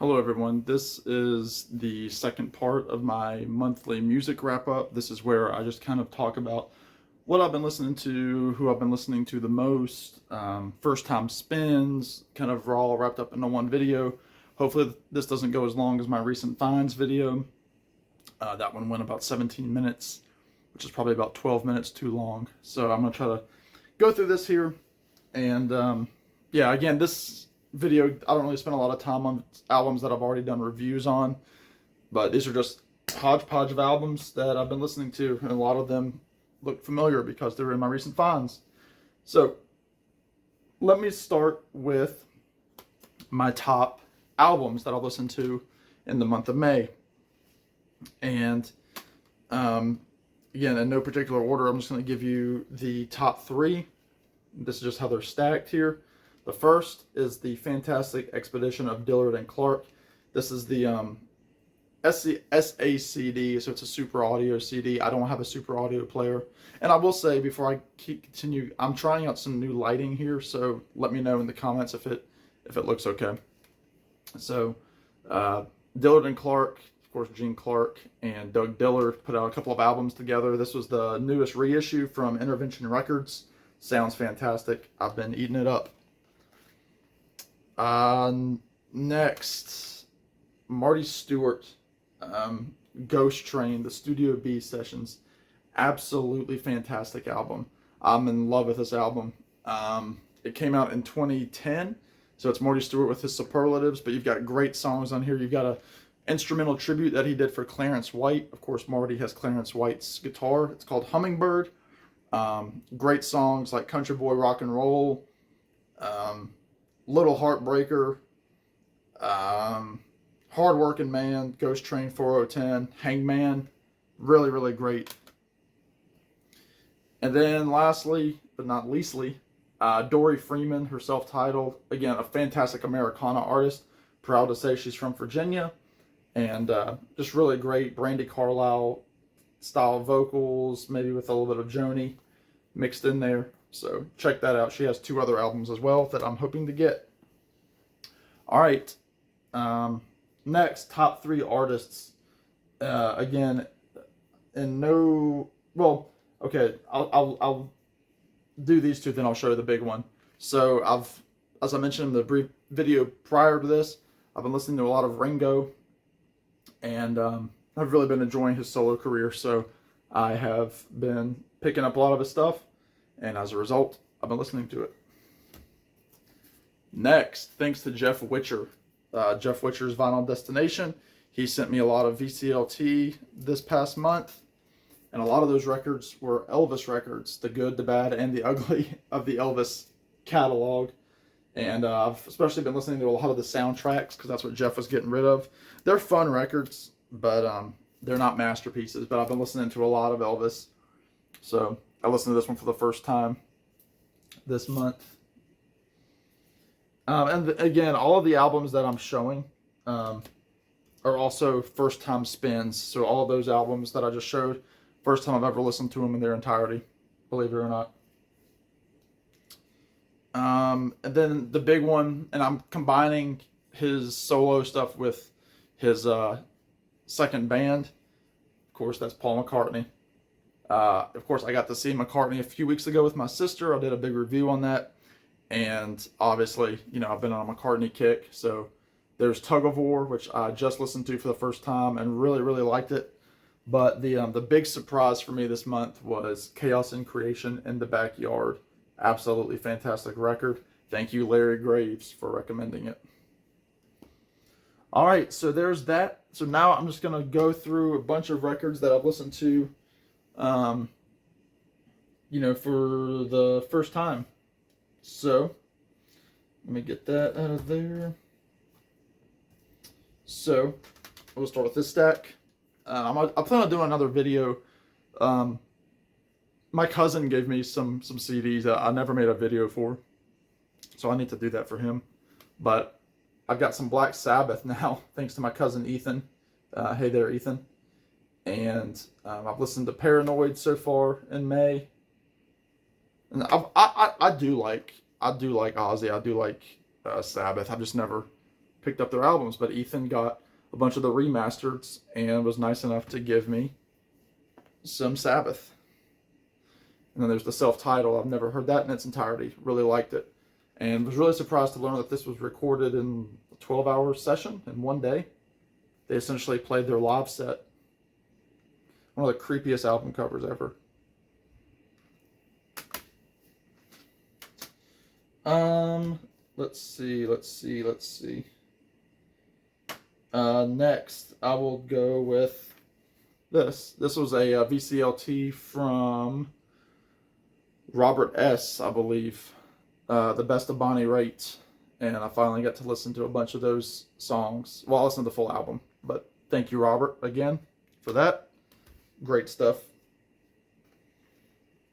Hello everyone, this is the second part of my monthly music wrap up. This is where I just kind of talk about what I've been listening to, who I've been listening to the most, first time spins, kind of all wrapped up into one video. Hopefully this doesn't go as long as my recent finds video. That one went about 17 minutes, which is probably about 12 minutes too long. So I'm going to try to go through this here. And yeah, again, this video, I don't really spend a lot of time on albums that I've already done reviews on, but these are just hodgepodge of albums that I've been listening to, and a lot of them look familiar because they're in my recent finds. So let me start with my top albums that I've listened to in the month of May. And again, in no particular order, I'm just going to give you the top three. This is just how they're stacked here. The first is the Fantastic Expedition of Dillard and Clark. This is the SACD, so it's a Super Audio CD. I don't have a Super Audio player. And I will say, before I continue, I'm trying out some new lighting here, so let me know in the comments if it looks okay. So, Dillard and Clark, of course, Gene Clark and Doug Dillard put out a couple of albums together. This was the newest reissue from Intervention Records. Sounds fantastic. I've been eating it up. Next, Marty Stuart, Ghost Train, the Studio B sessions. Absolutely fantastic album. I'm in love with this album. It came out in 2010, so it's Marty Stuart with his superlatives, but you've got great songs on here. You've got a instrumental tribute that he did for Clarence White. Of course, Marty has Clarence White's guitar. It's called Hummingbird. Great songs like Country Boy Rock and Roll, Little Heartbreaker, Hard Working Man, Ghost Train 4010, Hangman. Really, really great. And then lastly, but not leastly, Dory Freeman, her self-titled. Again, a fantastic Americana artist. Proud to say she's from Virginia. And just really great Brandi Carlile style vocals, maybe with a little bit of Joni mixed in there. So check that out. She has two other albums as well that I'm hoping to get. All right. Next, top three artists. Again, and no, well, okay. I'll do these two, then I'll show you the big one. So as I mentioned in the brief video prior to this, I've been listening to a lot of Ringo, and I've really been enjoying his solo career. So I have been picking up a lot of his stuff, and as a result, I've been listening to it. Next, thanks to Jeff Witcher. Jeff Witcher's Vinyl Destination. He sent me a lot of VCLT this past month, and a lot of those records were Elvis records, the good, the bad, and the ugly of the Elvis catalog. And I've especially been listening to a lot of the soundtracks because that's what Jeff was getting rid of. They're fun records, but they're not masterpieces. But I've been listening to a lot of Elvis. So I listened to this one for the first time this month. And again, all of the albums that I'm showing are also first-time spins. So all of those albums that I just showed, first time I've ever listened to them in their entirety, believe it or not. And then the big one, and I'm combining his solo stuff with his second band. Of course, that's Paul McCartney. Of course, I got to see McCartney a few weeks ago with my sister. I did a big review on that. And obviously, you know, I've been on a McCartney kick. So there's Tug of War, which I just listened to for the first time and really, really liked it. But the big surprise for me this month was Chaos and Creation in the Backyard. Absolutely fantastic record. Thank you, Larry Graves, for recommending it. All right, so there's that. So now I'm just going to go through a bunch of records that I've listened to, you know, for the first time. So, let me get that out of there. So, we'll start with this stack. I plan on doing another video. My cousin gave me some CDs that I never made a video for, so I need to do that for him. But I've got some Black Sabbath now, thanks to my cousin Ethan. Hey there, Ethan. And I've listened to Paranoid so far in May. And I do like Ozzy. I do like Sabbath. I've just never picked up their albums, but Ethan got a bunch of the remasters and was nice enough to give me some Sabbath. And then there's the self-titled. I've never heard that in its entirety. Really liked it. And was really surprised to learn that this was recorded in a 12-hour session in one day. They essentially played their live set. One of the creepiest album covers ever. Let's see. Next, I will go with this. This was a VCLT from Robert S., I believe. The Best of Bonnie Raitt. And I finally got to listen to a bunch of those songs. Well, I listened to the full album. But thank you, Robert, again, for that. Great stuff.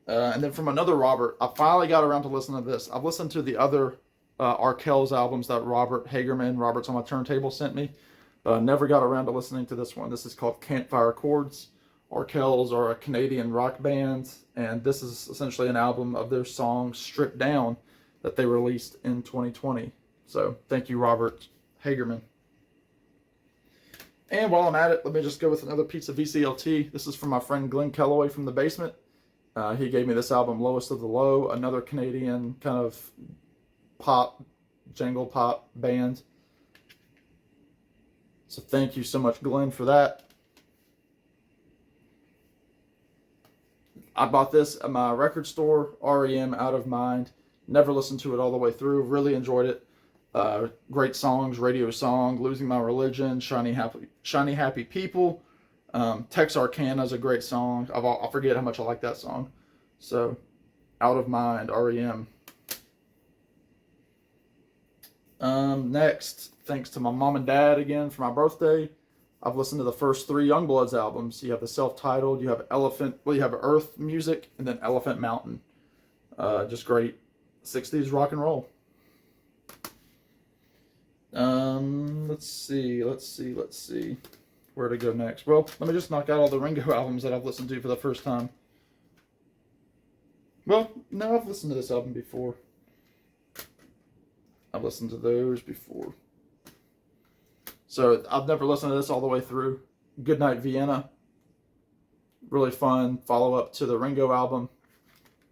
And then from another Robert, I finally got around to listening to this. I've listened to the other Arkells albums that Robert Hagerman, Robert's on My Turntable, sent me. But I never got around to listening to this one. This is called Campfire Chords. Arkells are a Canadian rock band, and this is essentially an album of their songs stripped down that they released in 2020. So thank you, Robert Hagerman. And while I'm at it, let me just go with another piece of VCLT. This is from my friend Glenn Kellaway from the basement. He gave me this album, Lowest of the Low, another Canadian kind of pop, jangle pop band. So thank you so much, Glenn, for that. I bought this at my record store, REM, Out of Mind. Never listened to it all the way through. Really enjoyed it. Great songs, Radio Song, Losing My Religion, Shiny Happy People. Texarkana is a great song. I forget how much I like that song. So, Out of Mind, REM. Next, thanks to my mom and dad again for my birthday, I've listened to the first 3 Youngbloods albums. You have the self-titled, you have you have Earth Music, and then Elephant Mountain. Just great 60s rock and roll. Let's see. Where to go next? Well, let me just knock out all the Ringo albums that I've listened to for the first time. Well, no, I've listened to this album before. I've listened to those before. So I've never listened to this all the way through. Goodnight Vienna. Really fun follow-up to the Ringo album.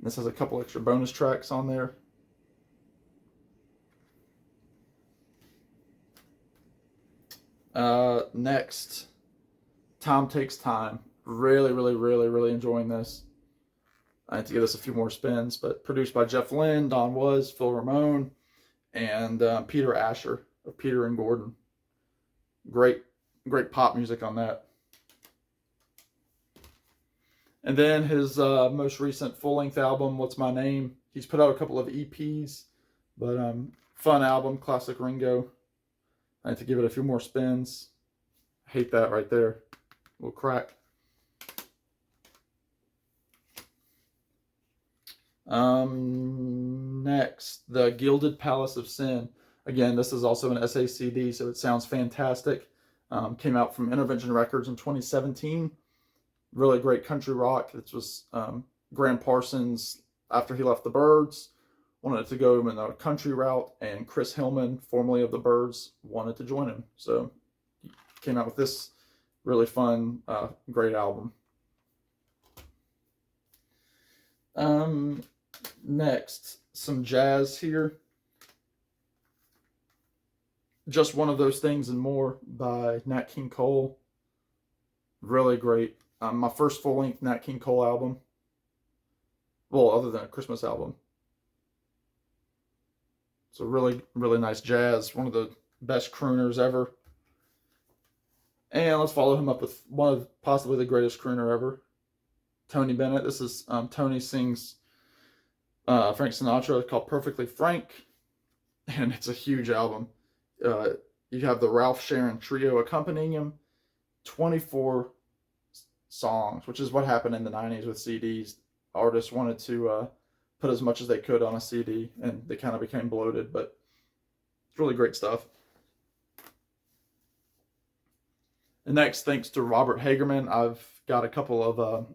This has a couple extra bonus tracks on there. Next, Time Takes Time. Really enjoying this. I need to give this a few more spins, but produced by Jeff Lynne, Don Was, Phil Ramone, and Peter Asher of Peter and Gordon. Great pop music on that. And then his most recent full-length album, What's My Name? He's put out a couple of EPs, but fun album, classic Ringo. I need to give it a few more spins. I hate that right there. Little crack. Next, The Gilded Palace of Sin. Again, this is also an SACD, so it sounds fantastic. Came out from Intervention Records in 2017. Really great country rock. This was Graham Parsons, after he left the Byrds, wanted to go in a country route, and Chris Hillman, formerly of the Byrds, wanted to join him. So he came out with this really fun, great album. Next, some jazz here. Just One of Those Things and More by Nat King Cole. Really great. My first full-length Nat King Cole album. Well, other than a Christmas album. So really nice jazz. One of the best crooners ever. And let's follow him up with one of possibly the greatest crooner ever. Tony Bennett. This is Tony sings Frank Sinatra. It's called Perfectly Frank. And it's a huge album. You have the Ralph Sharon Trio accompanying him. 24 songs, which is what happened in the 90s with CDs. Artists wanted to put as much as they could on a CD, and they kind of became bloated, but it's really great stuff. And next, thanks to Robert Hagerman, I've got a couple of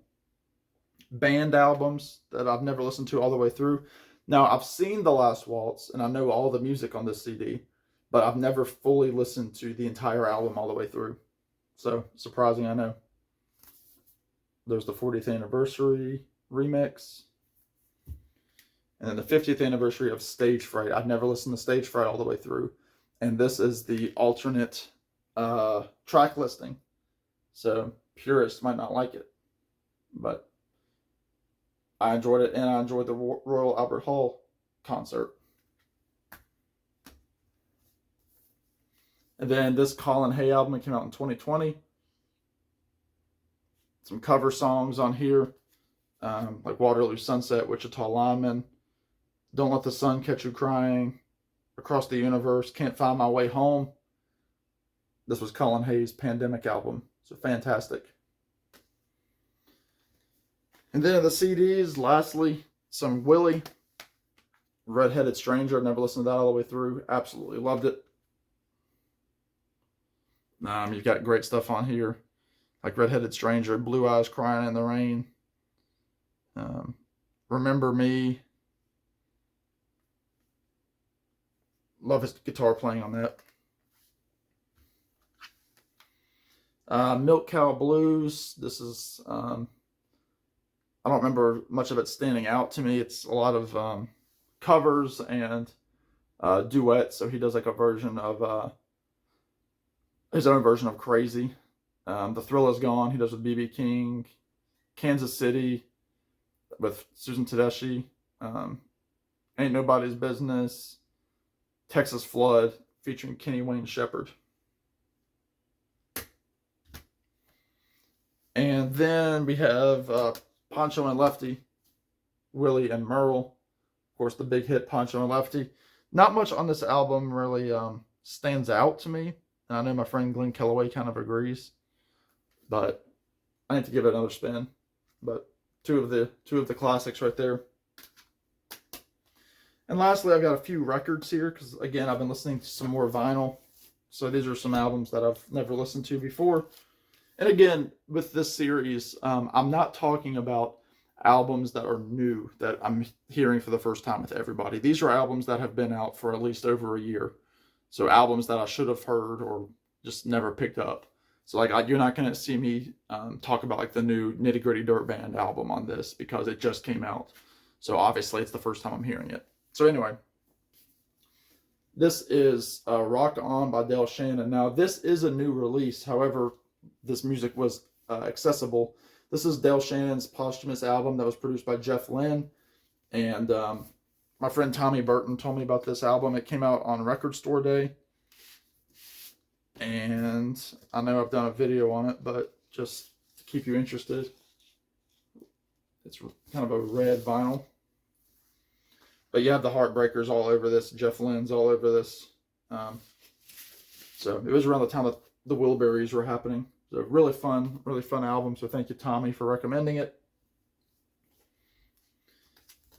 band albums that I've never listened to all the way through. Now, I've seen The Last Waltz, and I know all the music on this CD, but I've never fully listened to the entire album all the way through. So, surprising, I know. There's the 40th anniversary remix. And then the 50th anniversary of Stage Fright. I've never listened to Stage Fright all the way through. And this is the alternate track listing. So, purists might not like it. But I enjoyed it, and I enjoyed the Royal Albert Hall concert. And then this Colin Hay album came out in 2020. Some cover songs on here, like Waterloo Sunset, Wichita Lineman, Don't Let the Sun Catch You Crying, Across the Universe, Can't Find My Way Home. This was Colin Hay's Pandemic album, so fantastic. And then the CDs, lastly, some Willie, Red-Headed Stranger. I've never listened to that all the way through. Absolutely loved it. You've got great stuff on here, like Red-Headed Stranger, Blue Eyes Crying in the Rain, Remember Me. Love his guitar playing on that. Milk Cow Blues. This is, I don't remember much of it standing out to me. It's a lot of covers and duets. So he does like a version of his own version of Crazy. The Thrill Is Gone, he does with B.B. King. Kansas City with Susan Tedeschi. Ain't Nobody's Business. Texas Flood featuring Kenny Wayne Shepherd. And then we have Pancho and Lefty, Willie and Merle. Of course, the big hit Pancho and Lefty. Not much on this album really stands out to me. And I know my friend Glenn Kellaway kind of agrees. But I need to give it another spin. But two of the classics right there. And lastly, I've got a few records here because, again, I've been listening to some more vinyl. So these are some albums that I've never listened to before. And again, with this series, I'm not talking about albums that are new that I'm hearing for the first time with everybody. These are albums that have been out for at least over a year. So albums that I should have heard or just never picked up. So like you're not going to see me talk about like the new Nitty Gritty Dirt Band album on this because it just came out. So obviously it's the first time I'm hearing it. So anyway, this is Rock On by Del Shannon. Now this is a new release. However, this music was accessible. This is Del Shannon's posthumous album that was produced by Jeff Lynne. And my friend Tommy Burton told me about this album. It came out on Record Store Day. And I know I've done a video on it, but just to keep you interested, it's kind of a red vinyl. But you have the Heartbreakers all over this. Jeff Lynne's all over this. So it was around the time that the Wilburys were happening. So really fun album. So thank you, Tommy, for recommending it.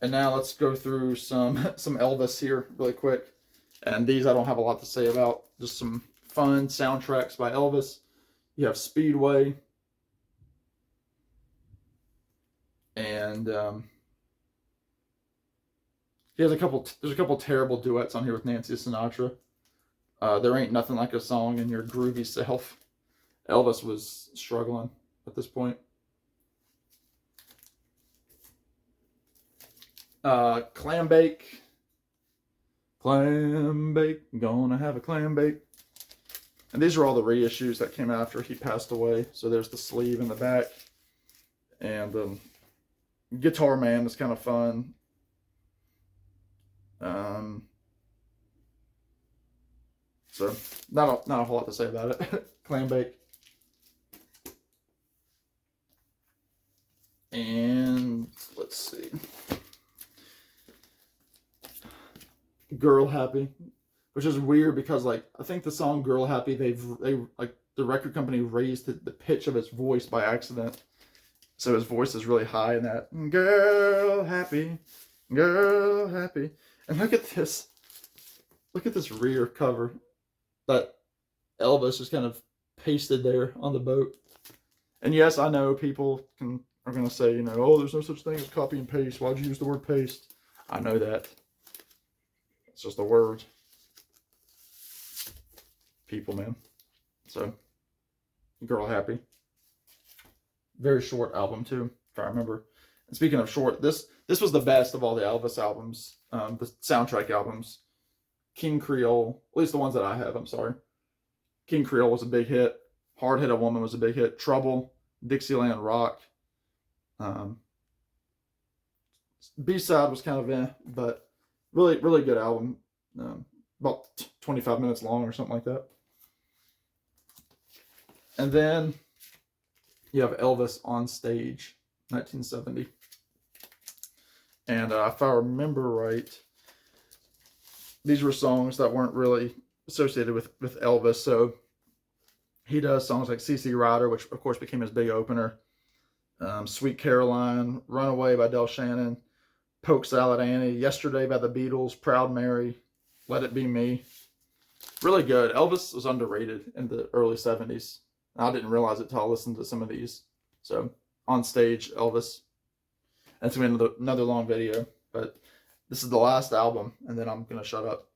And now let's go through some Elvis here really quick. And these I don't have a lot to say about. Just some fun soundtracks by Elvis. You have Speedway. And there's a couple terrible duets on here with Nancy Sinatra. There Ain't Nothing Like a Song in Your Groovy Self. Elvis was struggling at this point. Clam Bake. Clam Bake. Gonna have a clam bake. And these are all the reissues that came after he passed away. So there's the sleeve in the back. And Guitar Man is kind of fun. So not a whole lot to say about it. Clam Bake. And let's see. Girl Happy, which is weird because like I think the song Girl Happy they like the record company raised the pitch of his voice by accident. So his voice is really high in that Girl Happy, Girl Happy. And look at this. Look at this rear cover that Elvis just kind of pasted there on the boat. And yes, I know people are going to say, you know, oh, there's no such thing as copy and paste. Why'd you use the word paste? I know that. It's just a word. people, man. So, Girl Happy. Very short album too, if I remember. And speaking of short, this was the best of all the Elvis albums, the soundtrack albums. King Creole, at least the ones that I have, I'm sorry. King Creole was a big hit. Hard Hit a Woman was a big hit. Trouble, Dixieland Rock. B-side was kind of but really, really good album. About 25 minutes long or something like that. And then you have Elvis on Stage, 1970. And if I remember right, these were songs that weren't really associated with Elvis. So he does songs like CC Rider, which of course became his big opener. Sweet Caroline, Runaway by Del Shannon, Polk Salad Annie, Yesterday by the Beatles, Proud Mary, Let It Be Me. Really good. Elvis was underrated in the early 70s. I didn't realize it until I listened to some of these. So, On Stage, Elvis. That's going to be another long video. But this is the last album, and then I'm going to shut up.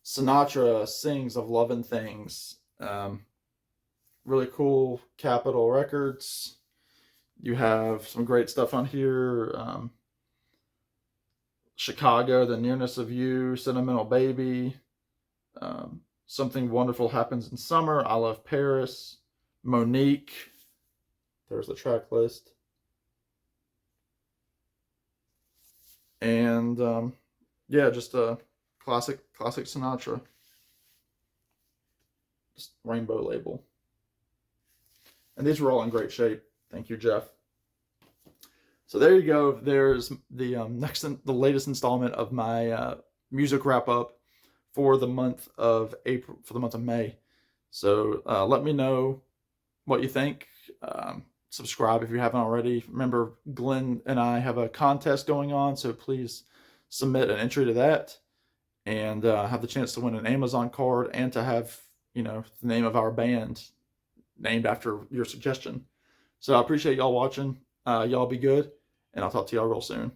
Sinatra sings of Lovin' Things. Really cool. Capitol Records. You have some great stuff on here. Chicago, The Nearness of You, Sentimental Baby. Something Wonderful Happens in Summer, I Love Paris, Monique. There's the track list. And yeah, just a classic Sinatra. Just Rainbow label. And these were all in great shape. Thank you, Jeff. So there you go. There's the the latest installment of my music wrap up for the month of April, for the month of May. So let me know what you think. Subscribe if you haven't already. Remember, Glenn and I have a contest going on, so please submit an entry to that and have the chance to win an Amazon card and to have, you know, the name of our band named after your suggestion. So I appreciate y'all watching. Y'all be good, and I'll talk to y'all real soon.